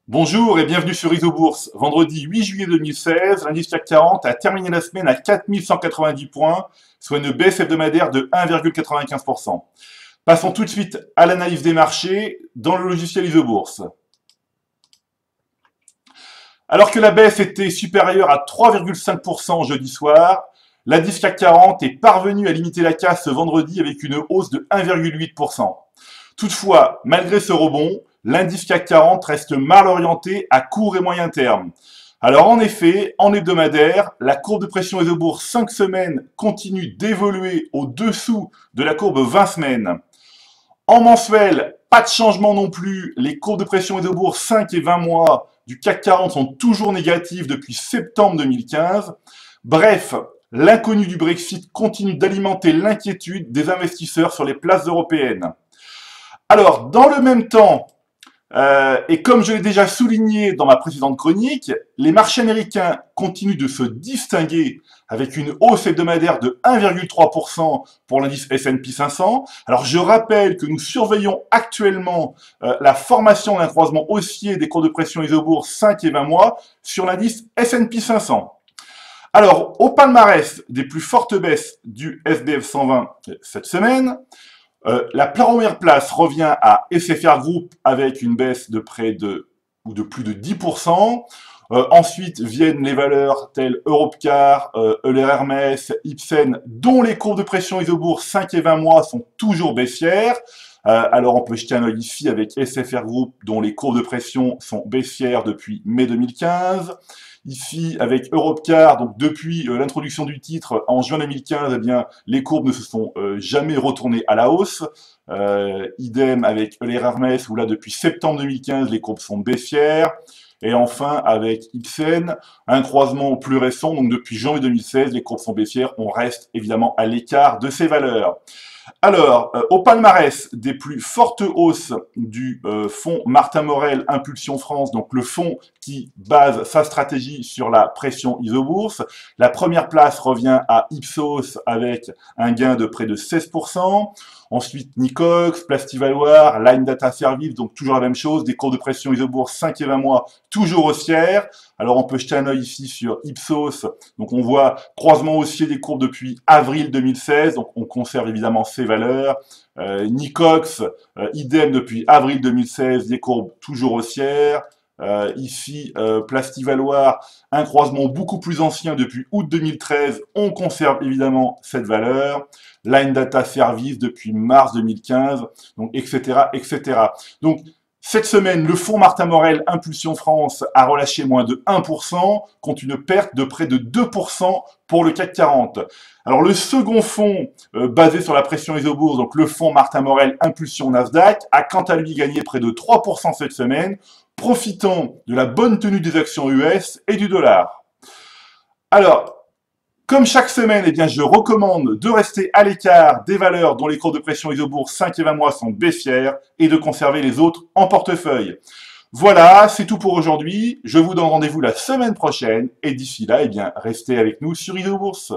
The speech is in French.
Bonjour et bienvenue sur Isobourse. Vendredi 8 juillet 2016, l'indice CAC 40 a terminé la semaine à 4190 points, soit une baisse hebdomadaire de 1,95%. Passons tout de suite à l'analyse des marchés dans le logiciel Isobourse. Alors que la baisse était supérieure à 3,5% jeudi soir, l'indice CAC 40 est parvenu à limiter la casse ce vendredi avec une hausse de 1,8%. Toutefois, malgré ce rebond, l'indice CAC 40 reste mal orienté à court et moyen terme. Alors en effet, en hebdomadaire, la courbe de pression Isobourse 5 semaines continue d'évoluer au-dessous de la courbe 20 semaines. En mensuel, pas de changement non plus, les courbes de pression Isobourse 5 et 20 mois du CAC 40 sont toujours négatives depuis septembre 2015. Bref, l'inconnu du Brexit continue d'alimenter l'inquiétude des investisseurs sur les places européennes. Alors, dans le même temps, et comme je l'ai déjà souligné dans ma précédente chronique, les marchés américains continuent de se distinguer avec une hausse hebdomadaire de 1,3% pour l'indice S&P 500. Alors je rappelle que nous surveillons actuellement la formation d'un croisement haussier des cours de pression Isobourse 5 et 20 mois sur l'indice S&P 500. Alors, au palmarès des plus fortes baisses du SBF 120 cette semaine, la première place revient à SFR Group avec une baisse de plus de 10%. Ensuite viennent les valeurs telles Europcar, Euler Hermès, Ipsen, dont les courbes de pression Isobourse 5 et 20 mois sont toujours baissières. Alors on peut jeter un œil ici avec SFR Group, dont les courbes de pression sont baissières depuis mai 2015. Ici, avec Europcar, donc depuis l'introduction du titre en juin 2015, eh bien, les courbes ne se sont jamais retournées à la hausse. Idem avec Euler Hermès, où là, depuis septembre 2015, les courbes sont baissières. Et enfin, avec Ipsen, un croisement plus récent, donc depuis janvier 2016, les courbes sont baissières. On reste évidemment à l'écart de ces valeurs. Alors, au palmarès des plus fortes hausses du fonds Martin Morel Impulsion France, donc le fonds qui base sa stratégie sur la pression Isobourse, la première place revient à Ipsos avec un gain de près de 16%. Ensuite, Nicox, Plastivaloir, Line Data Service, donc toujours la même chose, des cours de pression Isobourse 5 et 20 mois, toujours haussières. Alors on peut jeter un œil ici sur Ipsos, donc on voit croisement haussier des courbes depuis avril 2016, donc on conserve évidemment ces valeurs. Nicox, idem depuis avril 2016, des courbes toujours haussières. Ici, Plastivaloir, un croisement beaucoup plus ancien depuis août 2013, on conserve évidemment cette valeur. Line Data Service depuis mars 2015, donc etc., etc. Donc, cette semaine, le fonds Martin Morel Impulsion France a relâché moins de 1%, contre une perte de près de 2% pour le CAC 40. Alors le second fonds, basé sur la pression Isobourse, donc le fonds Martin Morel Impulsion Nasdaq, a quant à lui gagné près de 3% cette semaine, profitant de la bonne tenue des actions US et du dollar. Alors, comme chaque semaine, eh bien, je recommande de rester à l'écart des valeurs dont les cours de pression Isobourse 5 et 20 mois sont baissières et de conserver les autres en portefeuille. Voilà, c'est tout pour aujourd'hui. Je vous donne rendez-vous la semaine prochaine et d'ici là, eh bien, restez avec nous sur Isobourse.